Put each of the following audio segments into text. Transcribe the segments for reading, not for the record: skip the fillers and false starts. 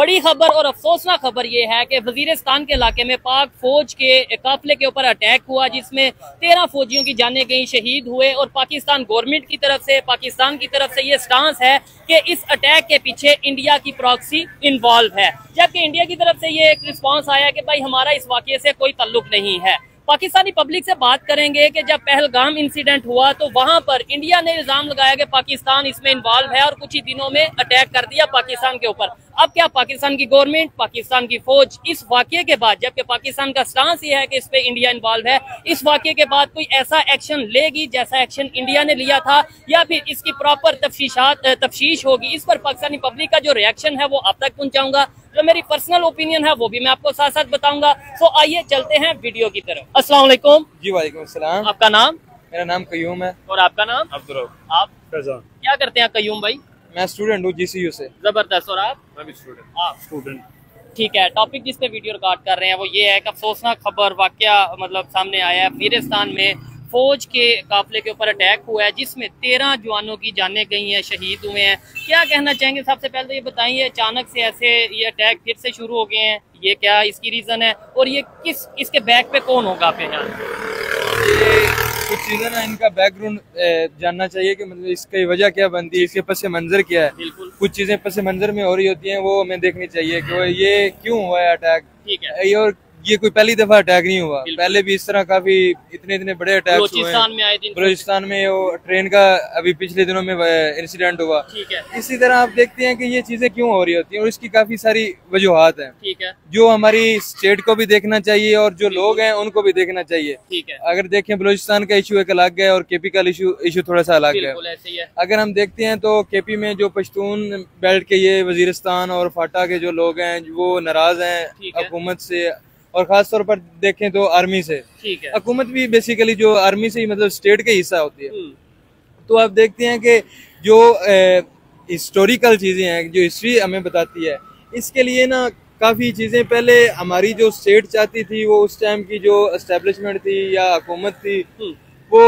बड़ी खबर और अफसोसनाक खबर ये है कि वजीरिस्तान के इलाके में पाक फौज के काफिले के ऊपर अटैक हुआ, जिसमें 13 फौजियों की जानें गई, शहीद हुए। और पाकिस्तान गवर्नमेंट की तरफ से, पाकिस्तान की तरफ से ये स्टांस है कि इस अटैक के पीछे इंडिया की प्रॉक्सी इन्वॉल्व है, जबकि इंडिया की तरफ से ये एक रिस्पॉन्स आया कि भाई हमारा इस वाक़े से कोई ताल्लुक नहीं है। पाकिस्तानी पब्लिक से बात करेंगे कि जब पहलगाम इंसिडेंट हुआ तो वहां पर इंडिया ने इल्जाम लगाया कि पाकिस्तान इसमें इन्वॉल्व है और कुछ ही दिनों में अटैक कर दिया पाकिस्तान के ऊपर। अब क्या पाकिस्तान की गवर्नमेंट, पाकिस्तान की फौज इस वाक़े के बाद, जबकि पाकिस्तान का स्टांस ये है कि इस पे इंडिया इन्वॉल्व है, इस वाक़े के बाद कोई ऐसा एक्शन लेगी जैसा एक्शन इंडिया ने लिया था, या फिर इसकी प्रॉपर तफ्तीश होगी? इस पर पाकिस्तानी पब्लिक का जो रिएक्शन है वो आप तक पहुंचाऊंगा। जो मेरी पर्सनल ओपिनियन है वो भी मैं आपको साथ साथ बताऊंगा। तो आइए चलते हैं वीडियो की तरफ। अस्सलाम वालेकुम। जी वालेकुम अस्सलाम। आपका नाम? मेरा नाम कयूम है। और आपका नाम? अब्दुल। आप क्या करते हैं कयूम भाई? मैं स्टूडेंट हूँ GCU से। जबरदस्त। और आप? मैं भी स्टूडेंट। आप स्टूडेंट, ठीक है। टॉपिक जिस पे वीडियो रिकॉर्ड कर रहे हैं वो ये है कि अफसोसनाक खबर वाकया मतलब सामने आया है। वजीरिस्तान में फौज के काफिले के ऊपर अटैक हुआ है, जिसमें 13 जवानों की जानें गई हैं, शहीद हुए हैं। क्या कहना चाहेंगे? सबसे पहले तो ये बताइए, अचानक से ऐसे ये अटैक फिर से शुरू हो गए हैं, ये क्या इसकी रीजन है और ये इसके बैक पे कौन होगा आपके यहाँ? कुछ चीजें ना, इनका बैकग्राउंड जानना चाहिए कि मतलब इसकी वजह क्या बनती है, इसके पस मंजर क्या है। बिल्कुल। कुछ चीजें पस मंजर में हो रही होती हैं, वो हमें देखनी चाहिए कि ये क्यों हुआ है अटैक। ठीक है। और ये कोई पहली दफा अटैक नहीं हुआ, पहले भी इस तरह काफी इतने बड़े अटैक हुए हैं। बलूचिस्तान में वो ट्रेन का अभी पिछले दिनों में इंसिडेंट हुआ। ठीक है। इसी तरह आप देखते हैं कि ये चीजें क्यों हो रही होती हैं और इसकी काफी सारी वजूहात हैं। ठीक है। जो हमारी स्टेट को भी देखना चाहिए और जो लोग हैं उनको भी देखना चाहिए। ठीक है। अगर देखें बलूचिस्तान का इशू एक अलग है और KP का इशू थोड़ा सा अलग है। ऐसे ही है। अगर हम देखते हैं तो KP में जो पश्तून बेल्ट के ये वजीरिस्तान और फाटा के जो लोग हैं वो नाराज हैं हुकूमत से, और खास तौर पर देखें तो आर्मी से। ठीक है। हुकूमत भी बेसिकली जो आर्मी से ही मतलब स्टेट का हिस्सा होती है। तो आप देखते हैं कि जो हिस्टोरिकल चीजें हैं, जो हिस्ट्री हमें बताती है, इसके लिए ना काफी चीजें पहले हमारी जो स्टेट चाहती थी, वो उस टाइम की जो एस्टेब्लिशमेंट थी या हुकूमत थी, वो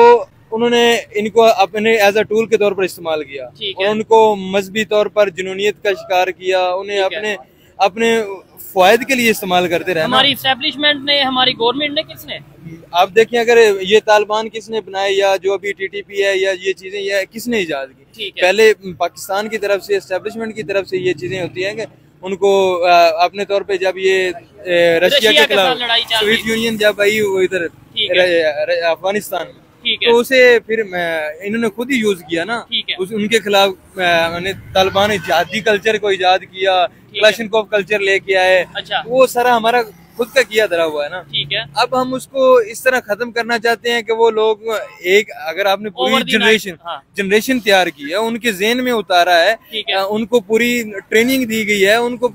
उन्होंने इनको अपने एज अ टूल के तौर पर इस्तेमाल किया और उनको मजहबी तौर पर जुनूनियत का शिकार किया, उन्हें अपने फायदे के लिए इस्तेमाल करते रहे। हमारी एस्टेब्लिशमेंट ने, हमारी गवर्नमेंट ने, किसने? आप देखें, अगर ये तालिबान किसने बनाए या जो अभी TTP है या ये चीजें ये किसने इजाद की? पहले पाकिस्तान की तरफ से, एस्टेब्लिशमेंट की तरफ से ये चीजें होती हैं कि उनको अपने तौर पे जब ये रशिया के खिलाफ सोवियत यूनियन जब आई वो इधर अफगानिस्तान में, तो उसे फिर इन्होंने खुद ही यूज किया ना, उनके खिलाफ तालिबान जिहादी कल्चर को इजाद किया, क्लाशनकोव कल्चर लेके आए। अच्छा। वो सारा हमारा खुद का किया धरा हुआ है ना। ठीक है। अब हम उसको इस तरह खत्म करना चाहते हैं कि वो लोग एक, अगर आपने पूरी जनरेशन तैयार की है, उनके ज़हन में उतारा है, उनको पूरी ट्रेनिंग दी गई है, उनको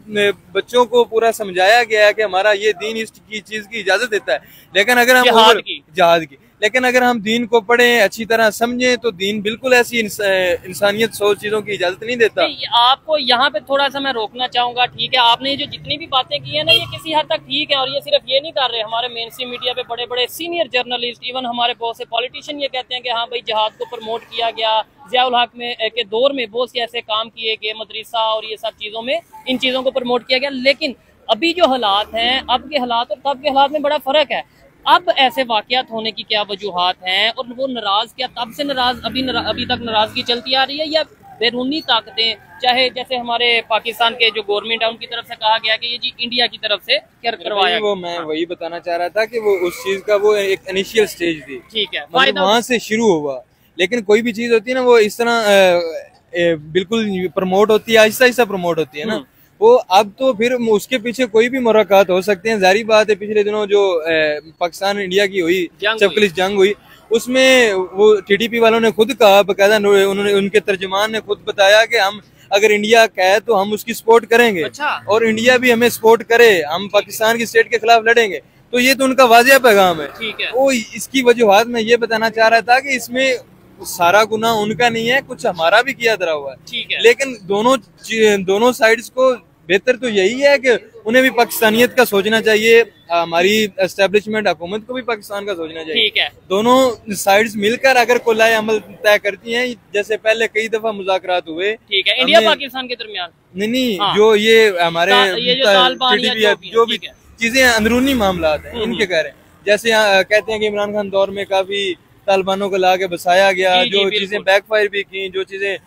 बच्चों को पूरा समझाया गया है कि हमारा ये दीन इस चीज की इजाजत देता है। लेकिन अगर हम जिहाद की लेकिन अगर हम दीन को पढ़ें, अच्छी तरह समझें, तो दीन बिल्कुल ऐसी इंसानियत सोच चीजों की इजाजत नहीं देता। आपको यहाँ पे थोड़ा सा मैं रोकना चाहूंगा। ठीक है, आपने जो जितनी भी बातें की है ना, ये किसी हद तक ठीक है, और ये सिर्फ ये नहीं कर रहे, हमारे मेन स्ट्रीम मीडिया पे बड़े बड़े सीनियर जर्नलिस्ट, इवन हमारे बहुत से पॉलिटिशियन ये कहते हैं कि हाँ भाई जिहाद को प्रमोट किया गया, ज़ियाउल हक में के दौर में बहुत से ऐसे काम किए गए, मदरसा और ये सब चीज़ों में इन चीज़ों को प्रमोट किया गया। लेकिन अभी जो हालात हैं, अब के हालात और तब के हालात में बड़ा फ़र्क है। अब ऐसे वाकयात होने की क्या वजूहात हैं, और वो नाराज क्या तब से नाराज अभी तक नाराजगी चलती आ रही है, या बैरूनी ताकतें, चाहे जैसे हमारे पाकिस्तान के जो गवर्नमेंट है उनकी तरफ से कहा गया कि ये जी इंडिया की तरफ से करवाया? वो मैं वही बताना चाह रहा था कि वो उस चीज का वो एक इनिशियल स्टेज थी। ठीक है, वहाँ से शुरू हुआ। लेकिन कोई भी चीज होती है ना, वो इस तरह बिल्कुल प्रमोट होती है, आहिस्ता आहिस्ता प्रमोट होती है ना। वो अब तो फिर उसके पीछे कोई भी मुलाकात हो सकते हैं। जारी बात है, पिछले दिनों जो पाकिस्तान इंडिया की हुई चपकलिश जंग हुई, उसमें वो TTP वालों ने खुद कहा, बकायदा उन्होंने, उनके तर्जमान ने खुद बताया कि हम अगर इंडिया कहे तो हम उसकी सपोर्ट करेंगे। अच्छा। और इंडिया भी हमें सपोर्ट करे, हम पाकिस्तान की स्टेट के खिलाफ लड़ेंगे। तो ये तो उनका वाजिया पैगाम है। ठीक है। वो इसकी वजूहात में ये बताना चाह रहा था कि इसमें सारा गुनाह उनका नहीं है, कुछ हमारा भी किया धरा हुआ है। ठीक है। लेकिन दोनों साइड्स को बेहतर तो यही है कि उन्हें भी पाकिस्तानियत का सोचना चाहिए, हमारी एस्टेब्लिशमेंट हुकूमत को भी पाकिस्तान का सोचना चाहिए। ठीक है, दोनों साइड्स मिलकर अगर कोलाए अमल तय करती हैं, जैसे पहले कई दफा मुज़ाकरात हुए। ठीक है, इंडिया पाकिस्तान के दरमियान नहीं, जो ये हमारे ये जो तालिबान या जो भी चीजें अंदरूनी मामला है इनके कह रहे हैं, जैसे कहते हैं कि इमरान खान दौर में काफी तालिबानों को ला के बसाया गया, जो चीजें बैकफायर भी की, जो चीजें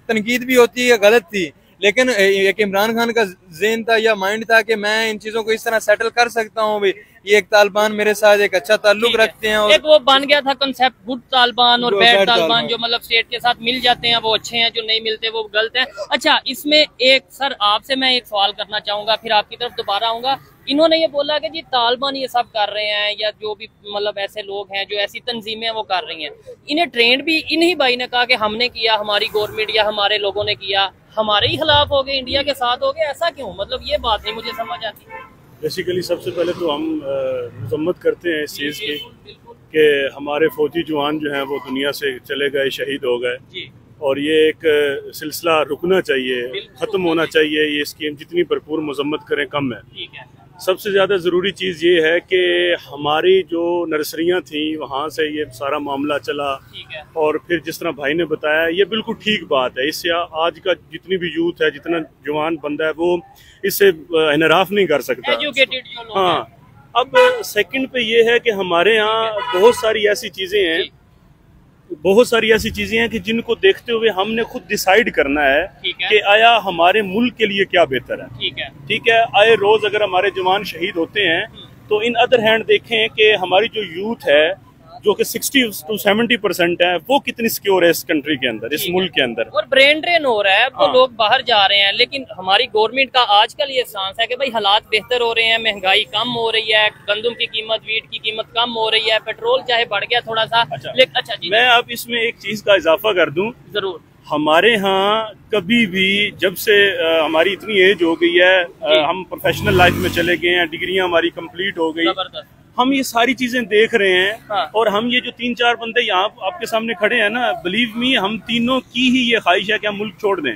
तनकीद भी होती है गलत थी, लेकिन एक इमरान खान का ज़हन था या माइंड था कि मैं इन चीजों को इस तरह सेटल कर सकता हूँ, भाई ये एक तालिबान मेरे साथ एक अच्छा ताल्लुक रखते हैं, और एक वो बन गया था कंसेप्ट गुड तालिबान और बैड तालिबान, जो मतलब स्टेट के साथ मिल जाते हैं वो अच्छे हैं, जो नहीं मिलते वो गलत हैं। अच्छा, इसमें एक सर आपसे मैं एक सवाल करना चाहूंगा, फिर आपकी तरफ दोबारा आऊंगा। इन्होंने ये बोला कि जी तालिबान ये सब कर रहे हैं, या जो भी मतलब ऐसे लोग हैं जो ऐसी तंजीमें वो कर रही हैं, इन्हें ट्रेंड भी इन्हीं भाई ने कहा कि हमने किया, हमारी गवर्नमेंट या हमारे लोगों ने किया, हमारे ही खिलाफ हो गए, इंडिया के साथ हो गए, ऐसा क्यों? मतलब ये बात नहीं मुझे समझ आती। बेसिकली सबसे पहले तो हम मजम्मत करते हैं इस चीज़ की कि हमारे फौजी जवान जो हैं वो दुनिया से चले गए, शहीद हो गए, और ये एक सिलसिला रुकना चाहिए, ख़त्म होना चाहिए। ये स्कीम जितनी भरपूर मजम्मत करें कम है। सबसे ज़्यादा ज़रूरी चीज़ ये है कि हमारी जो नर्सरियाँ थी वहाँ से ये सारा मामला चला, और फिर जिस तरह भाई ने बताया ये बिल्कुल ठीक बात है। इससे आज का जितनी भी यूथ है, जितना जवान बंदा है, वो इससे इनराफ नहीं कर सकता। हाँ, अब सेकंड पे ये है कि हमारे यहाँ बहुत सारी ऐसी चीज़ें हैं कि जिनको देखते हुए हमने खुद डिसाइड करना है कि आया हमारे मुल्क के लिए क्या बेहतर है। ठीक है, आए रोज अगर हमारे जवान शहीद होते हैं तो इन अदर हैंड देखें कि हमारी जो यूथ है, जो कि 60 to 70% है, वो कितनी सिक्योर है इस कंट्री के अंदर, इस मुल्क के अंदर, और ब्रेन ड्रेन हो रहा है। तो लोग बाहर जा रहे हैं, लेकिन हमारी गवर्नमेंट का आजकल ये सांस है कि भाई हालात बेहतर हो रहे हैं, महंगाई कम हो रही है, गंदम की कीमत, वीट की कीमत कम हो रही है, पेट्रोल चाहे बढ़ गया थोड़ा सा। अच्छा जी, मैं अब इसमें एक चीज का इजाफा कर दूं। जरूर। हमारे यहाँ कभी भी, जब से हमारी इतनी एज हो गई है, हम प्रोफेशनल लाइफ में चले गए हैं, डिग्रियां हमारी कंप्लीट हो गई, हम ये सारी चीजें देख रहे हैं। हाँ। और हम ये जो 3-4 बंदे यहाँ आपके सामने खड़े हैं ना, बिलीव मी, हम तीनों की ही ये ख्वाहिश है कि हम मुल्क छोड़ दें।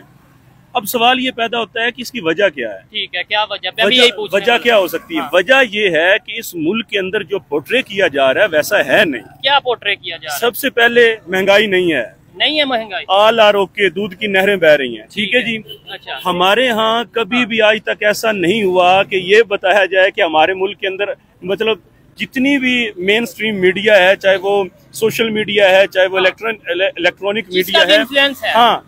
अब सवाल ये पैदा होता है कि इसकी वजह क्या है? ठीक है, क्या वजह क्या हो सकती है? हाँ। वजह ये है कि इस मुल्क के अंदर जो पोर्ट्रे किया जा रहा है वैसा है नहीं। क्या पोर्ट्रे किया जा रहा है? सबसे पहले महंगाई नहीं है महंगाई, आल आरोप के दूध की नहरें बह रही हैं। ठीक है जी। अच्छा। हमारे यहाँ कभी भी आज तक ऐसा नहीं हुआ कि ये बताया जाए कि हमारे मुल्क के अंदर, मतलब जितनी भी मेन स्ट्रीम मीडिया है, चाहे वो सोशल मीडिया है, चाहे वो इलेक्ट्रॉनिक मीडिया है, हाँ,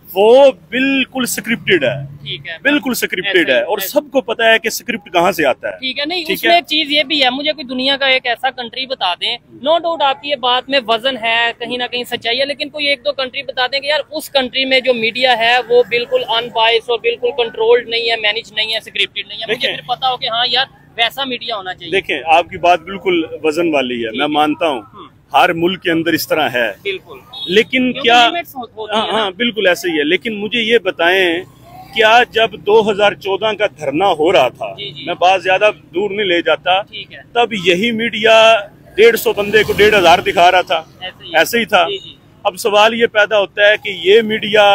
वो बिल्कुल स्क्रिप्टेड है। ठीक है, बिल्कुल स्क्रिप्टेड है, और सबको पता है कि स्क्रिप्ट कहाँ से आता है। ठीक है, नहीं उसमें एक चीज ये भी है, मुझे कोई दुनिया का एक ऐसा कंट्री बता दें, नो डाउट आपकी ये बात में वजन है, कहीं ना कहीं सच्चाई है, लेकिन कोई 1-2 कंट्री बता दें कि यार उस कंट्री में जो मीडिया है वो बिल्कुल अनबायस्ड और बिल्कुल कंट्रोल्ड नहीं है, मैनेज नहीं है, स्क्रिप्टेड नहीं है, मुझे फिर पता हो कि हाँ यार वैसा मीडिया होना चाहिए। देखें, आपकी बात बिल्कुल वजन वाली है, मैं मानता हूँ हर मुल्क के अंदर इस तरह है, बिल्कुल, लेकिन क्या, हाँ बिल्कुल ऐसे ही है। लेकिन मुझे ये बताएं, क्या जब 2014 का धरना हो रहा था, मैं बात ज्यादा दूर नहीं ले जाता, तब यही मीडिया 150 बंदे को 1500 दिखा रहा था? ऐसे ही था। अब सवाल ये पैदा होता है कि ये मीडिया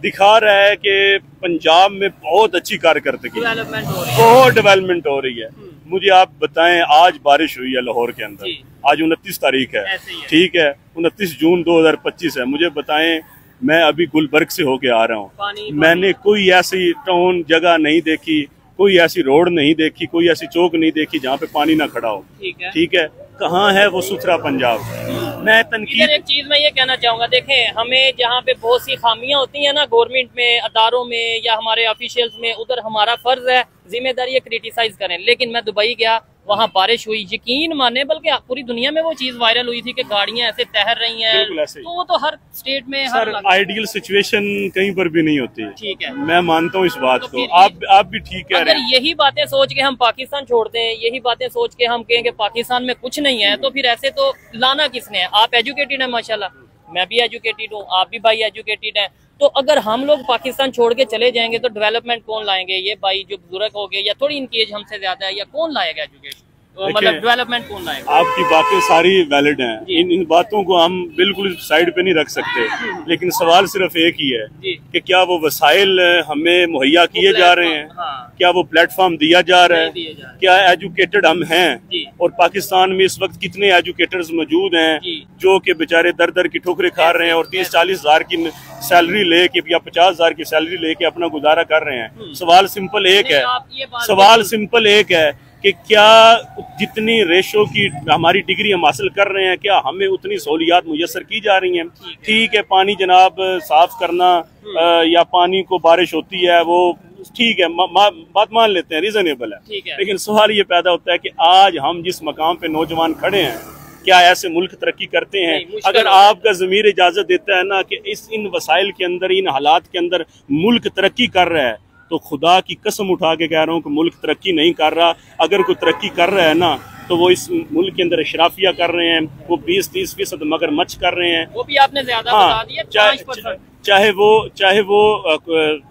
दिखा रहा है कि पंजाब में बहुत अच्छी कारकर्दगी, बहुत डेवलपमेंट हो रही है। मुझे आप बताएं, आज बारिश हुई है लाहौर के अंदर, आज 29 तारीख है, ठीक है, 29 जून 2025 है। मुझे बताएं, मैं अभी गुलबर्ग से होके आ रहा हूँ, मैंने कोई ऐसी टाउन जगह नहीं देखी, कोई ऐसी रोड नहीं देखी, कोई ऐसी चौक नहीं देखी जहाँ पे पानी ना खड़ा हो। ठीक है, कहाँ है वो सुथरा पंजाब? मैं तनकीद, एक चीज मैं ये कहना चाहूंगा, देखें, हमें जहाँ पे बहुत सी खामियां होती हैं ना गवर्नमेंट में, अदारों में या हमारे ऑफिशियल्स में, उधर हमारा फर्ज है, जिम्मेदारी है क्रिटिसाइज करें। लेकिन मैं दुबई गया, वहाँ बारिश हुई, यकीन माने, बल्कि पूरी दुनिया में वो चीज वायरल हुई थी कि गाड़ियां ऐसे तैर रही हैं, तो वो तो हर स्टेट में, हर आइडियल सिचुएशन कहीं पर भी नहीं होती। ठीक है, मैं मानता हूँ इस बात को, आप भी ठीक कह रहे हैं। अगर यही बातें सोच के हम पाकिस्तान छोड़ते हैं, यही बातें सोच के हम कहें कि पाकिस्तान में कुछ नहीं है, तो फिर ऐसे तो लाना किसने है? आप एजुकेटेड है माशाल्लाह, मैं भी एजुकेटेड हूँ, आप भी भाई एजुकेटेड है, तो अगर हम लोग पाकिस्तान छोड़ के चले जाएंगे तो डेवलपमेंट कौन लाएंगे? ये भाई जो बुजुर्ग हो गए या थोड़ी इनकी एज हमसे ज्यादा है, या कौन लाएगा एजुकेशन? मतलब डेवलपमेंट कौन लाएगा? आपकी बातें सारी वैलिड हैं, इन बातों को हम बिल्कुल साइड पे नहीं रख सकते, लेकिन सवाल सिर्फ एक ही है कि क्या वो वसाइल हमें मुहैया किए जा रहे हैं? क्या वो प्लेटफॉर्म दिया जा रहा है? क्या एजुकेटेड हम हैं? और पाकिस्तान में इस वक्त कितने एजुकेटर्स मौजूद हैं जो कि बेचारे दर दर की ठोकरें खा रहे हैं और 30-40 हजार की सैलरी लेके या 50 हजार की सैलरी लेके अपना गुजारा कर रहे हैं? सवाल सिंपल एक है कि क्या जितनी रेशो की हमारी डिग्री हम हासिल कर रहे हैं, क्या हमें उतनी सहूलियात मुयसर की जा रही हैं? ठीक है, पानी जनाब साफ करना या पानी को बारिश होती है वो ठीक है, बात मान लेते हैं, रीजनेबल है, लेकिन सवाल ये पैदा होता है कि आज हम जिस मकाम पे नौजवान खड़े हैं, क्या ऐसे मुल्क तरक्की करते हैं? अगर आपका ज़मीर इजाजत देता है ना कि इन वसाइल के अंदर, इन हालात के अंदर मुल्क तरक्की कर रहा है, तो खुदा की कसम उठा के कह रहा हूँ कि मुल्क तरक्की नहीं कर रहा। अगर कोई तरक्की कर रहा है ना तो वो इस मुल्क के अंदर इशराफिया कर रहे हैं, वो 20-30% मगरमच्छ कर रहे हैं। वो भी आपने ज्यादा बता दिया, चाहे वो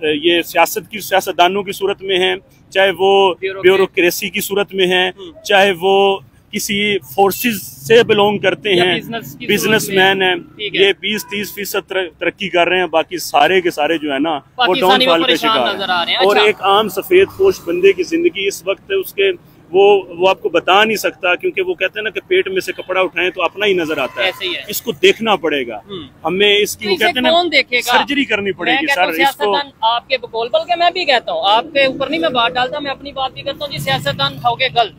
ये सियासतदानों की सूरत में है, चाहे वो ब्यूरोक्रेसी की सूरत में है, चाहे वो किसी फोर्सेस से बिलोंग करते हैं, बिजनेसमैन है, ये 20-30% तरक्की कर रहे हैं, बाकी सारे के सारे जो है ना वो डाउनफॉल के शिकार हैं। और एक आम सफेद पोश बंदे की जिंदगी इस वक्त उसके वो आपको बता नहीं सकता, क्योंकि वो कहते हैं ना कि पेट में से कपड़ा उठाएं तो अपना ही नजर आता है। इसको देखना पड़ेगा हमें, इसकी वो कहते हैं ना सर्जरी करनी पड़ेगी सर इसको। आपके बोल के मैं भी कहता हूँ, आपके ऊपर नहीं मैं बात डालता, मैं अपनी बात भी करता हूँ जी, सियासतदान हो गए गलत,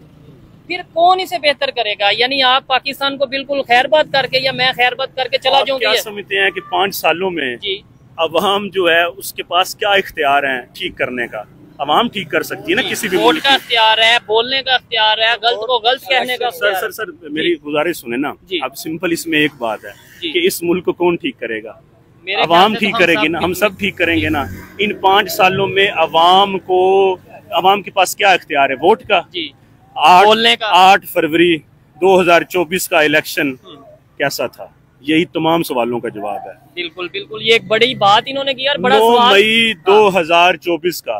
फिर कौन इसे बेहतर करेगा? यानी आप पाकिस्तान को बिल्कुल खैरबाद करके या मैं खैरबाद करके चला जाऊँ? क्या समझते हैं कि 5 सालों में अवाम जो है उसके पास क्या इख्तियार है ठीक करने का? अवाम ठीक कर सकती है ना किसी भी मुल्क का इख्तियार है, बोलने का इख्तियार है, गलत को गलत कहने का। सर मेरी गुजारिश सुने ना, अब सिंपल इसमें एक बात है कि इस मुल्क को कौन ठीक करेगा? अवाम ठीक करेगी ना, हम सब ठीक करेंगे ना। इन 5 सालों में अवाम के पास क्या इख्तियार है? वोट का। 8 फरवरी 2024 का इलेक्शन कैसा था? यही तमाम सवालों का जवाब है। बिल्कुल बिल्कुल, ये एक बड़ी बात इन्होंने की, 9 मई 2024 का।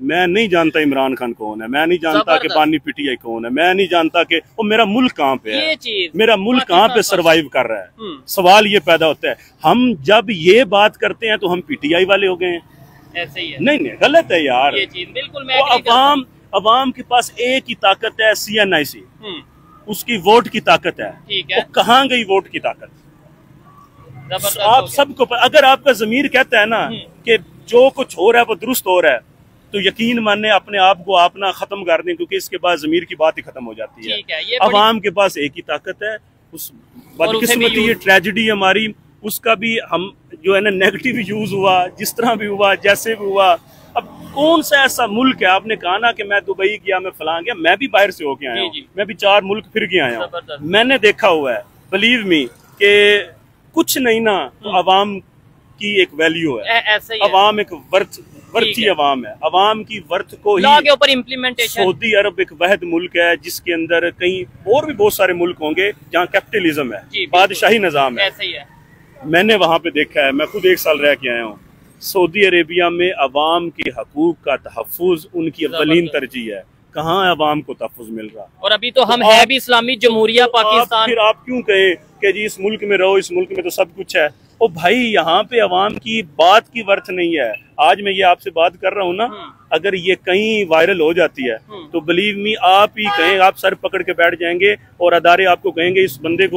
मैं नहीं जानता इमरान खान कौन है, मैं नहीं जानता कि बानी पीटीआई कौन है, मैं नहीं जानता कि वो मेरा मुल्क कहाँ पे है, मेरा मुल्क कहाँ पे सरवाइव कर रहा है। सवाल ये पैदा होता है, हम जब ये बात करते हैं तो हम पीटीआई वाले हो गए हैं। ऐसे ही है। नहीं गलत है यार, ये चीज बिल्कुल मैं अवाम के पास एक ही ताकत है, CNIC, उसकी वोट की ताकत है। वो कहाँ गई वोट की ताकत? आप सबको अगर आपका जमीर कहता है ना कि जो कुछ हो रहा है वो दुरुस्त हो रहा है, तो यकीन माने अपने आप को आप ना खत्म कर दें, क्योंकि इसके बाद जमीर की बात ही खत्म हो जाती है। अवाम के पास एक ही ताकत है। उस बदकिस्मती ये ट्रेजेडी हमारी, उसका भी हम जो है ना नेगेटिव यूज हुआ, जिस तरह भी हुआ, जैसे भी हुआ। अब कौन सा ऐसा मुल्क है, आपने कहा ना कि मैं दुबई गया, मैं फलां गया, मैं भी बाहर से होके आया हूँ, मैं भी 4 मुल्क फिर के आया हूँ, मैंने देखा हुआ है, बिलीव मी, कि कुछ नहीं ना तो अवाम की एक वैल्यू है। अवाम एक वर्थी अवाम है, अवाम की वर्थ को ही के ऊपर इम्प्लीमेंटेशन। सऊदी अरब एक वहद मुल्क है जिसके अंदर कहीं और भी बहुत सारे मुल्क होंगे जहाँ कैपिटलिज्म है, बादशाही निजाम है। मैंने वहां पे देखा है, मैं खुद 1 साल रह के आया हूँ। सऊदी अरेबिया में अवाम के हकूक का तहफ़्फ़ुज़ उनकी अव्वलीन तरजीह है। कहाँ अवाम को तहफ़्फ़ुज़ मिल रहा? और अभी तो हम है भी इस्लामी जमहूरिया पाकिस्तान। फिर आप क्यों कहें कि जी इस मुल्क में रहो, इस मुल्क में तो सब कुछ है? ओ भाई, यहाँ पे अवाम की बात की वर्थ नहीं है। आज मैं ये आपसे बात कर रहा हूँ ना, अगर ये कहीं वायरल हो जाती है तो बिलीव मी, आप ही कहें, आप सर पकड़ के बैठ जाएंगे और अदारे आपको कहेंगे इस बंदे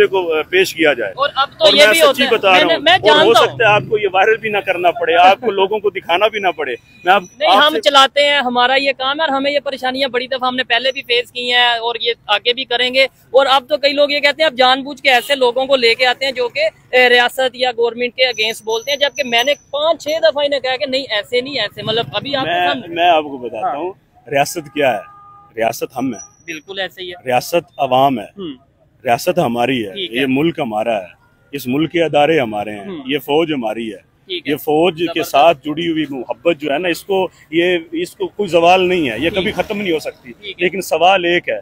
को पेश किया जाए। और अब तो ये भी सच्ची बता रहा हूँ, और हो सकता है आपको ये वायरल भी ना करना पड़े, आपको लोगों को दिखाना भी ना पड़े। हम चलाते हैं, हमारा ये काम है, और हमें ये परेशानियां बड़ी दफा हमने पहले भी फेस की हैं और ये आगे भी करेंगे। और अब तो कई लोग ये कहते हैं, अब जानबूझ के ऐसे लोगों को लेके आते हैं जो कि रियासत या गवर्नमेंट के अगेंस्ट बोलते हैं, जबकि मैंने 5-6 दफा इन्हें कहा कि नहीं ऐसे नहीं, ऐसे मतलब अभी मैं आपको बताता हूँ रियासत क्या है। रियासत हम है, बिल्कुल ऐसे ही है। रियासत अवाम है, रियासत हमारी है, ये मुल्क हमारा है, इस मुल्क के अदारे हमारे हैं, ये फौज हमारी है। ये फौज के साथ जुड़ी हुई मोहब्बत जो है ना, इसको कोई सवाल नहीं है, ये कभी खत्म नहीं हो सकती। लेकिन सवाल एक है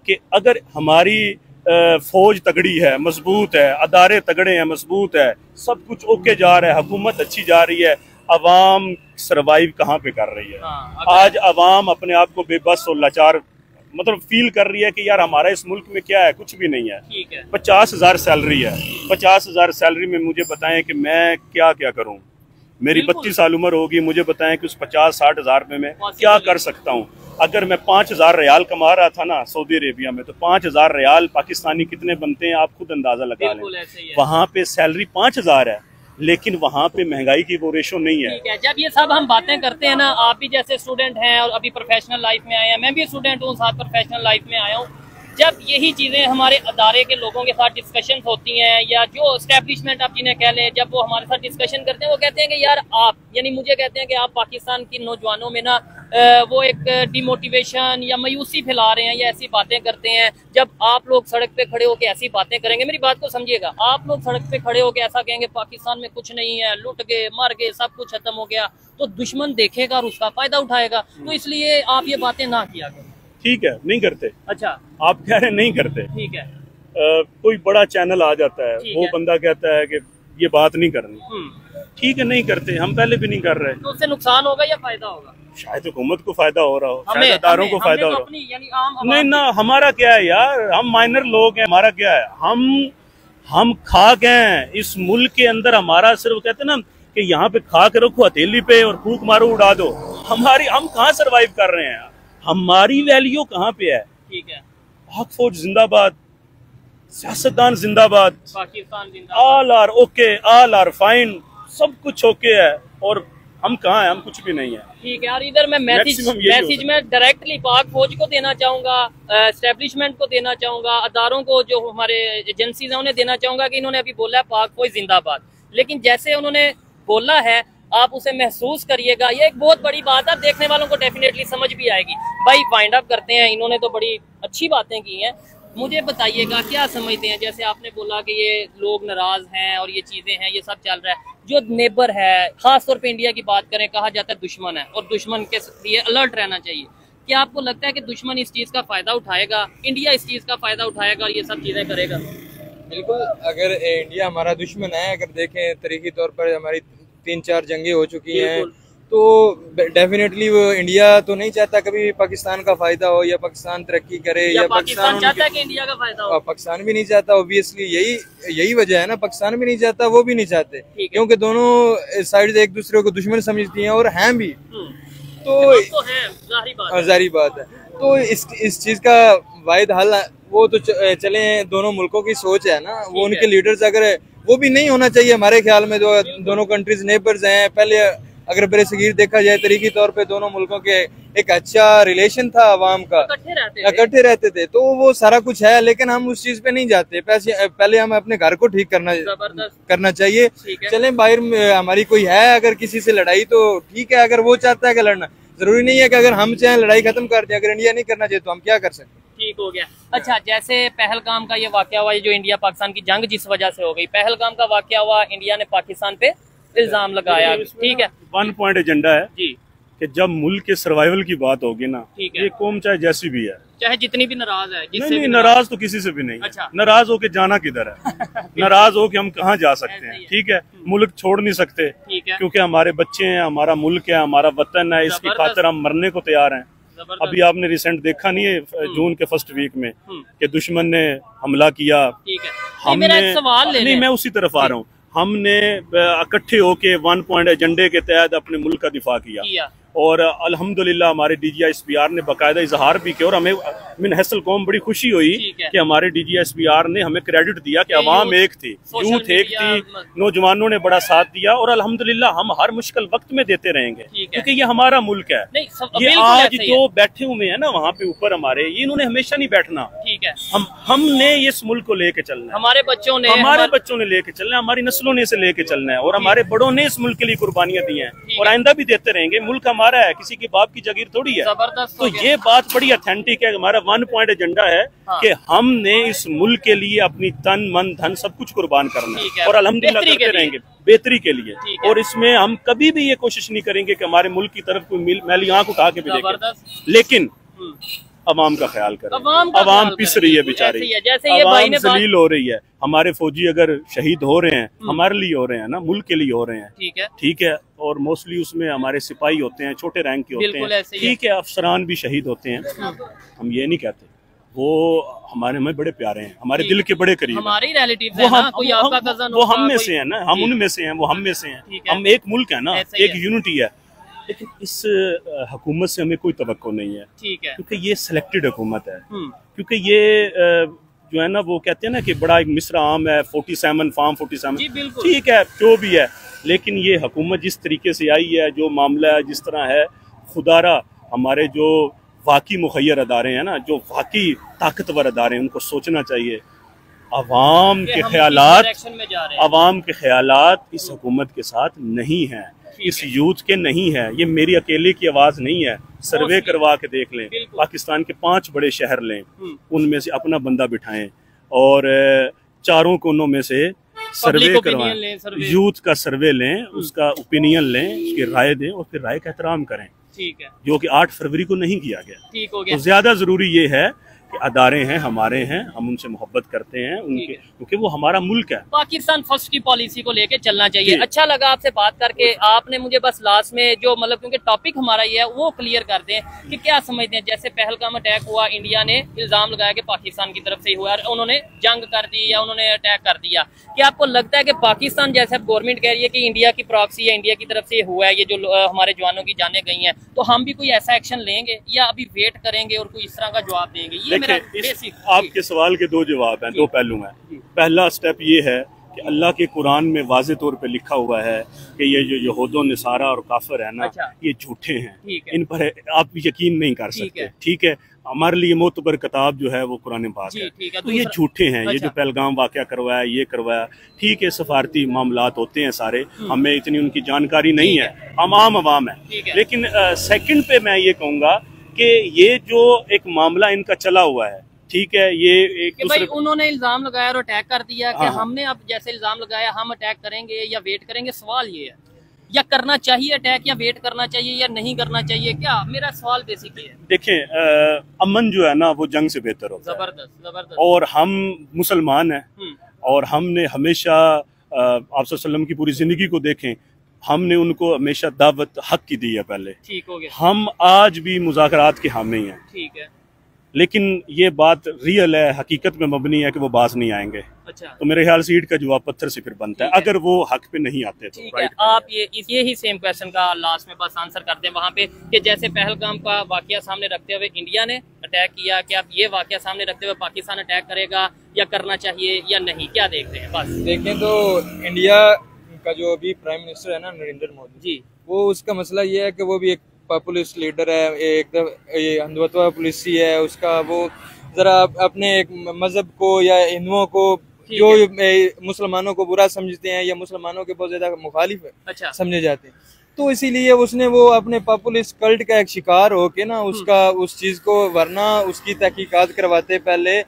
कि अगर हमारी फौज तगड़ी है, मजबूत है, अदारे तगड़े हैं, मजबूत है, सब कुछ ओके जा रहा है, हुकूमत अच्छी जा रही है, अवाम सरवाइव कहाँ पे कर रही है? आज अवाम अपने आप को बेबस और लाचार मतलब फील कर रही है कि यार हमारा इस मुल्क में क्या है, कुछ भी नहीं है। ठीक है। 50,000 सैलरी है, 50,000 सैलरी में मुझे बताएं कि मैं क्या क्या करूं। मेरी 32 साल उम्र होगी, मुझे बताएं कि उस 50-60 हज़ार में मैं क्या कर सकता हूं। अगर मैं 5,000 रियाल कमा रहा था ना सऊदी अरेबिया में, तो 5,000 रियाल पाकिस्तानी कितने बनते हैं आप खुद अंदाजा लगा लें। वहाँ पे सैलरी 5,000 है, लेकिन वहाँ पे महंगाई की वो रेशो नहीं है। ठीक है। जब ये सब हम बातें करते हैं ना, आप भी जैसे स्टूडेंट हैं और अभी प्रोफेशनल लाइफ में आए हैं, मैं भी स्टूडेंट हूँ, साथ प्रोफेशनल लाइफ में आया हूँ। जब यही चीज़ें हमारे अदारे के लोगों के साथ डिस्कशन होती हैं, या जो एस्टेब्लिशमेंट आप जिन्हें कह लें, जब वो हमारे साथ डिस्कशन करते हैं, वो कहते हैं कि यार आप, यानी मुझे कहते हैं कि आप पाकिस्तान की नौजवानों में ना वो एक डिमोटिवेशन या मायूसी फैला रहे हैं, या ऐसी बातें करते हैं। जब आप लोग सड़क पे खड़े होकर ऐसी बातें करेंगे, मेरी बात को समझिएगा, आप लोग सड़क पे खड़े होकर ऐसा कहेंगे पाकिस्तान में कुछ नहीं है, लुट गए, मर गए, सब कुछ खत्म हो गया, तो दुश्मन देखेगा और उसका फायदा उठाएगा। तो इसलिए आप ये बातें ना किया करें। ठीक है, नहीं करते। अच्छा, आप कह रहे हैं नहीं करते। ठीक है। कोई बड़ा चैनल आ जाता है, वो बंदा कहता है कि ये बात नहीं करनी, ठीक है, नहीं करते। हम पहले भी नहीं कर रहे। तो उससे नुकसान होगा या फायदा होगा? शायद हुकूमत को फायदा हो रहा हो, शायद अदारों को फायदा हो रहा हो। नहीं ना, हमारा क्या है यार, हम माइनर लोग हैं, हमारा क्या है, हम खाक हैं इस मुल्क के अंदर। हमारा सिर्फ कहते हैं ना कि यहाँ पे खाक रखो हथेली पे और फूक मारो उड़ा दो। हम कहाँ सरवाइव कर रहे हैं, हमारी वैल्यू कहाँ पे है। ठीक है। पाक फौज जिंदाबाद, सियासतदान जिंदाबाद, पाकिस्तान जिंदाबाद, all are okay, all are fine, सब कुछ ओके है, और हम कहाँ हैं, हम कुछ भी नहीं है। ठीक है। और इधर मैं मैसेज में डायरेक्टली पाक फौज को देना चाहूंगा, एस्टेब्लिशमेंट को देना चाहूंगा, अदारों को, जो हमारे एजेंसीज हैं उन्हें देना चाहूंगा कि इन्होंने अभी बोला है पाक फौज जिंदाबाद, लेकिन जैसे उन्होंने बोला है आप उसे महसूस करिएगा। ये एक बहुत बड़ी बात है, देखने वालों को डेफिनेटली समझ भी आएगी। भाई वाइंड अप करते हैं, इन्होंने तो बड़ी अच्छी बातें की हैं। मुझे बताइएगा क्या समझते हैं, जैसे आपने बोला कि ये लोग नाराज हैं और ये चीजें हैं, ये सब चल रहा है, जो नेबर है, खास तौर पे इंडिया की बात करें, कहा जाता है दुश्मन है और दुश्मन के लिए अलर्ट रहना चाहिए। क्या आपको लगता है कि दुश्मन इस चीज का फायदा उठाएगा, इंडिया इस चीज का फायदा उठाएगा और ये सब चीजें करेगा? बिल्कुल, अगर इंडिया हमारा दुश्मन है, अगर देखें तारीखी तौर पर हमारी 3-4 जंगें हो चुकी हैं, तो डेफिनेटली वो इंडिया तो नहीं चाहता कभी पाकिस्तान का फायदा हो या पाकिस्तान तरक्की करे, या पाकिस्तान चाहता है कि इंडिया का फायदा हो। पाकिस्तान भी नहीं चाहता, ऑब्वियसली यही वजह है ना, पाकिस्तान भी नहीं चाहता, वो भी नहीं चाहते, क्योंकि दोनों साइड एक दूसरे को दुश्मन समझती हैं और हैं भी। तो जाहिर बात है। तो इस चीज का वाहिद हल वो तो चले दोनों मुल्कों की सोच है ना, वो उनके लीडर्स, अगर वो भी नहीं होना चाहिए हमारे ख्याल में, जो दोनों कंट्रीज नेबर्स हैं। पहले अगर बड़े सगीर देखा जाए, तरीकी तौर पे दोनों मुल्कों के एक अच्छा रिलेशन था, आवाम का इकट्ठे रहते थे, तो वो सारा कुछ है, लेकिन हम उस चीज पे नहीं जाते। पहले हमें अपने घर को ठीक करना चाहिए। चले बाहर हमारी कोई है अगर किसी से लड़ाई, तो ठीक है, अगर वो चाहता है कि लड़ना, जरूरी नहीं है कि अगर हम चाहें लड़ाई खत्म कर दें। अगर इंडिया नहीं करना चाहिए तो हम क्या कर सकते? ठीक हो गया। अच्छा, जैसे पहलगाम का ये वाकया हुआ, जो इंडिया पाकिस्तान की जंग जिस वजह से हो गई, पहलगाम का वाकया हुआ, इंडिया ने पाकिस्तान पे इल्जाम लगाया, ठीक है, 1 पॉइंट एजेंडा है जी, कि जब मुल्क के सर्वाइवल की बात होगी ना, ये कौम चाहे जैसी भी है, चाहे जितनी भी नाराज है, नहीं नाराज तो किसी से भी नहीं। अच्छा। नाराज होके जाना किधर है नाराज होके हम कहाँ जा सकते हैं? ठीक है, मुल्क छोड़ नहीं सकते, क्योंकि हमारे बच्चे हैं, हमारा मुल्क है, हमारा वतन है, इसकी खातिर हम मरने को तैयार हैं। अभी आपने रिसेंट देखा नहीं है, जून के फर्स्ट वीक में, कि दुश्मन ने हमला किया। हमने, नहीं मैं उसी तरफ आ रहा हूँ, हमने इकट्ठे होके 1 पॉइंट एजेंडे के तहत अपने मुल्क का दिफा किया। और अल्हम्दुलिल्लाह हमारे DGSPR ने बाकायदा इजहार भी किया, और हमें मिन हैसल कौम बड़ी खुशी हुई कि हमारे DGSPR ने हमें क्रेडिट दिया कि अवाम एक थी, यूथ एक थी, नौजवानों ने बड़ा साथ दिया, और अल्हम्दुलिल्लाह हम हर मुश्किल वक्त में देते रहेंगे, क्योंकि ये हमारा मुल्क है। ये आज जो बैठे हुए हैं ना वहाँ पे ऊपर हमारे, ये इन्होंने हमेशा नहीं बैठना, ठीक है, हमने इस मुल्क को लेके चलना है, हमारे बच्चों ने लेके चलना है, हमारी नस्लों ने इसे लेके चलना है, और हमारे बड़ों ने इस मुल्क के लिए कुर्बानियां दी हैं, और आइंदा भी देते रहेंगे। मुल्क हमारा है, किसी के बाप की जागीर थोड़ी है। तो ये बात बड़ी ऑथेंटिक है, हमारा 1 पॉइंट एजेंडा है कि हमने इस मुल्क के लिए अपनी तन मन धन सब कुछ कुर्बान करना है, और अल्हम्दुलिल्लाह करते रहेंगे बेहतरी के लिए। और इसमें हम कभी भी ये कोशिश नहीं करेंगे कि हमारे मुल्क की तरफ कोई मैली आंख उठा के भी देखें, लेकिन अवाम का ख्याल करें। अवाम पिस रही है बेचारी, अवाम जलील हो रही है। हमारे फौजी अगर शहीद हो रहे हैं, हमारे लिए हो रहे हैं ना, मुल्क के लिए हो रहे हैं, ठीक है। और मोस्टली उसमें हमारे सिपाही होते हैं, छोटे रैंक के होते हैं, ठीक है। अफसरान भी शहीद होते हैं, हम ये नहीं कहते। वो हमारे में बड़े प्यारे हैं, हमारे दिल के बड़े करीब, हमारे रिलेटिव्स हैं ना, कोई आपका कज़न वो हम में से है ना, हम उनमें से हैं, वो हम में से हैं। हम एक मुल्क है ना, एक यूनिटी है। लेकिन इस हुकूमत से हमें कोई तवक्को नहीं है, ठीक है, क्योंकि ये सिलेक्टेड हुकूमत है। क्योंकि ये जो है ना, वो कहते हैं ना कि बड़ा एक मिस्र आम है, 47 फार्म 47, ठीक है, जो भी है। लेकिन ये हुकूमत जिस तरीके से आई है, जो मामला है, जिस तरह है, खुदारा हमारे जो वाकई मुखैर अदारे हैं ना, जो वाकई ताकतवर अदारे हैं, उनको सोचना चाहिए। अवाम के ख्यालात इस हुकूमत के साथ नहीं हैं, इस यूथ के नहीं है। ये मेरी अकेले की आवाज नहीं है, सर्वे करवा के देख लें। पाकिस्तान के 5 बड़े शहर लें, उनमें से अपना बंदा बिठाएं और चारों कोनों में से सर्वे करवाएं, यूथ का सर्वे लें, उसका ओपिनियन लें, उसकी राय दें और फिर राय का एहतराम करें, ठीक है, जो कि 8 फरवरी को नहीं किया गया। ठीक हो गया। तो ज्यादा जरूरी ये है कि अदारे हैं, हमारे हैं, हम उनसे मोहब्बत करते हैं, उनके, क्योंकि वो हमारा मुल्क है। पाकिस्तान फर्स्ट की पॉलिसी को लेके चलना चाहिए। अच्छा लगा आपसे बात करके। आपने मुझे बस लास्ट में जो मतलब, क्योंकि टॉपिक हमारा ये है, वो क्लियर कर दें कि क्या समझते हैं। जैसे पहलगाम अटैक हुआ, इंडिया ने इल्जाम लगाया कि पाकिस्तान की तरफ से ही हुआ और उन्होंने जंग कर दी या उन्होंने अटैक कर दिया। क्या आपको लगता है कि पाकिस्तान, जैसे अब गवर्नमेंट कह रही है कि इंडिया की प्रॉक्सी है, इंडिया की तरफ से हुआ है, ये जो हमारे जवानों की जानें गई हैं, तो हम भी कोई ऐसा एक्शन लेंगे या अभी वेट करेंगे और कोई इस तरह का जवाब देंगे? ये मेरा बेसिक आपके सवाल के 2 जवाब हैं, 2 पहलू हैं। पहला स्टेप ये है कि अल्लाह के कुरान में वाज़े तौर पे लिखा हुआ है कि ये जो यहूदो नसारा और काफिर है ना, ये झूठे हैं, इन पर आप यकीन नहीं कर सकते, ठीक है। हमारे लिए मोतबर किताब जो है वो कुरान पाक है, तो ये झूठे हैं। ये जो पहलगाम वाक़या करवाया, ये करवाया, ठीक है, सफारती मामलात होते हैं सारे, हमें इतनी उनकी जानकारी नहीं है, हम आम अवाम है। लेकिन सेकंड पे मैं ये कहूँगा कि ये जो एक मामला इनका चला हुआ है, ठीक है, ये एक कि भाई उन्होंने इल्जाम लगाया और अटैक कर दिया कि हमने अब जैसे इल्जाम लगाया हम अटैक करेंगे या वेट करेंगे। सवाल ये है, या करना चाहिए अटैक या वेट करना चाहिए या नहीं करना चाहिए? क्या मेरा सवाल बेसिक ये है। देखें, अमन जो है ना वो जंग से बेहतर होता है। जबरदस्त। और हम मुसलमान हैं और हमने हमेशा आप सल्लम की पूरी जिंदगी को देखें, हमने उनको हमेशा दावत हक की दी है पहले, ठीक हो गया। हम आज भी मुज़ाकरात के हामी हैं, ठीक है, लेकिन ये बात रियल है, हकीकत में मबनी है कि वो बाज नहीं आएंगे। अच्छा। तो मेरे ख्याल से ईंट का जवाब पत्थर से फिर बनता है अगर वो हक पे नहीं आते तो। ठीक है, आप ये ही सेम क्वेश्चन का लास्ट में बस आंसर कर दें वहाँ पे कि जैसे पहलगाम का वाकया सामने रखते हुए इंडिया ने अटैक किया, कि आप ये वाकया सामने रखते हुए पाकिस्तान अटैक करेगा या करना चाहिए या नहीं, क्या देख रहे हैं? बस देखें तो इंडिया का जो अभी प्राइम मिनिस्टर है ना, नरेंद्र मोदी जी, वो उसका मसला ये है कि वो भी एक पॉपुलिस्ट लीडर है, एकदम हिंदुत्व पॉलिसी है उसका। वो जरा अपने एक मजहब को या हिंदुओं को, जो मुसलमानों को बुरा समझते हैं या मुसलमानों के बहुत ज्यादा मुखालिफ समझे जाते हैं, तो इसीलिए उसने वो अपने पॉपुलिस्ट कल्ट का एक शिकार होके ना उसका उस चीज को, वरना उसकी तहकीकात करवाते पहले।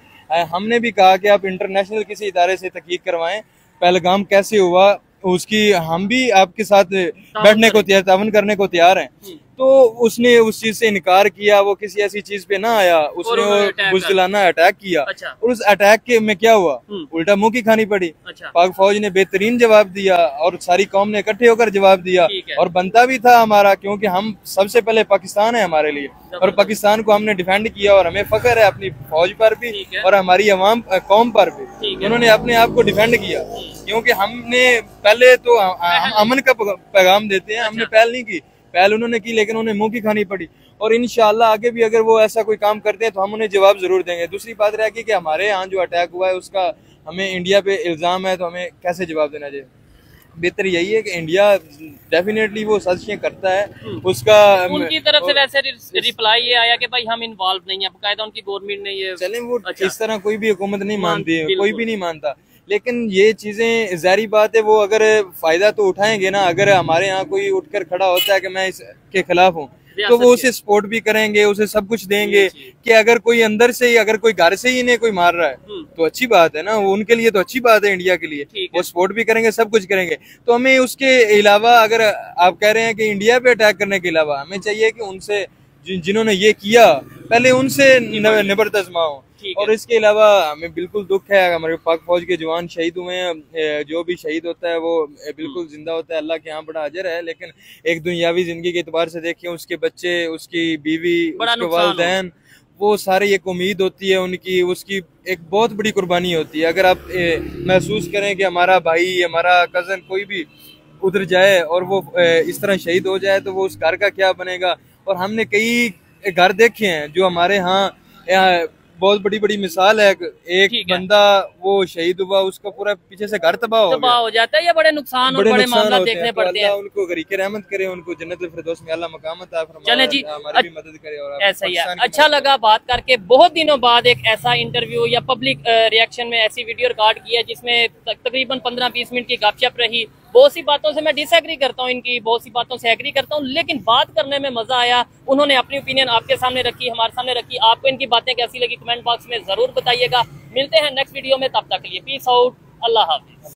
हमने भी कहा कि आप इंटरनेशनल किसी इदारे से तहकीक करवाएं, पहलगाम कैसे हुआ उसकी, हम भी आपके साथ बैठने को तैयार, तावन करने को तैयार हैं। तो उसने उस चीज से इनकार किया, वो किसी ऐसी चीज पे ना आया, उसने वो बुज़दिलाना अटैक किया। अच्छा। और उस अटैक के में क्या हुआ, उल्टा मुंह की खानी पड़ी। अच्छा। पाक फौज ने बेहतरीन जवाब दिया और सारी कौम ने इकट्ठे होकर जवाब दिया, और बनता भी था हमारा, क्योंकि हम सबसे पहले पाकिस्तान है हमारे लिए, और पाकिस्तान को हमने डिफेंड किया और हमें फख्र है अपनी फौज पर भी और हमारी अवाम कौम पर भी। उन्होंने अपने आप को डिफेंड किया, क्योंकि हमने पहले तो हम अमन का पैगाम देते हैं, हमने पहल नहीं की, पहल उन्होंने की, लेकिन उन्हें मुंह की खानी पड़ी। और इंशाल्लाह आगे भी अगर वो ऐसा कोई काम करते हैं तो हम उन्हें जवाब जरूर देंगे। दूसरी बात रहेगी कि हमारे यहाँ जो अटैक हुआ है उसका हमें इंडिया पे इल्जाम है, तो हमें कैसे जवाब देना चाहिए? बेहतर यही है कि इंडिया डेफिनेटली वो साजिशें करता है, उसका उनकी तरफ से वैसे रिप्लाई ये आया कि भाई हम इन्वॉल्व नहीं है, बकायदा उनकी गवर्नमेंट ने ये, चलें वो इस तरह कोई भी हुकूमत नहीं मानती है, कोई भी नहीं मानता, लेकिन ये चीजें जारी बात है वो अगर फायदा तो उठाएंगे ना। अगर हमारे यहाँ कोई उठकर खड़ा होता है कि मैं इसके खिलाफ हूँ, तो वो उसे सपोर्ट भी करेंगे, उसे सब कुछ देंगे। कि अगर कोई अंदर से ही, अगर कोई घर से ही इन्हें कोई मार रहा है तो अच्छी बात है ना, वो उनके लिए तो अच्छी बात है, इंडिया के लिए वो सपोर्ट भी करेंगे, सब कुछ करेंगे। तो हमें उसके अलावा, अगर आप कह रहे हैं कि इंडिया पे अटैक करने के अलावा, हमें चाहिए कि उनसे जिन्होंने ये किया पहले उनसे निबर्त आजमाओ। और इसके अलावा हमें बिल्कुल दुख है, हमारे पाक फौज के जवान शहीद हुए हैं। जो भी शहीद होता है वो बिल्कुल जिंदा होता है, अल्लाह के यहाँ बड़ा अजर है। लेकिन एक दुनियावी जिंदगी के एतबार से देखें, उसके बच्चे, उसकी बीवी, उसके वालिदैन, वो सारे एक उम्मीद होती है उनकी, उसकी एक बहुत बड़ी कुर्बानी होती है। अगर आप महसूस करें कि हमारा भाई, हमारा कजन कोई भी उधर जाए और वो इस तरह शहीद हो जाए तो वो उस घर का क्या बनेगा। और हमने कई घर देखे हैं जो हमारे यहाँ बहुत बड़ी बड़ी मिसाल है। एक बंदा वो शहीद हुआ, उसका पूरा पीछे से घर तबाह हो जाता है। ये बड़े नुकसान और बड़े मामला देखने पड़ते हैं। उनको गरीके रहमत करे, उनको जन्नतुल फिरदौस में अल्लाह मकाम अता फरमाए। चले जी, हमारी भी मदद करे। और ऐसा ही है, अच्छा लगा बात करके। बहुत दिनों बाद एक ऐसा इंटरव्यू या पब्लिक रिएक्शन में ऐसी वीडियो रिकॉर्ड की है जिसमें तकरीबन 15-20 मिनट की गपशप रही। बहुत सी बातों से मैं डिसएग्री करता हूँ, इनकी बहुत सी बातों से एग्री करता हूँ, लेकिन बात करने में मजा आया। उन्होंने अपनी ओपिनियन आपके सामने रखी, हमारे सामने रखी। आपको इनकी बातें कैसी लगी कमेंट बॉक्स में जरूर बताइएगा। मिलते हैं नेक्स्ट वीडियो में, तब तक के लिए पीस आउट, अल्लाह हाफिज।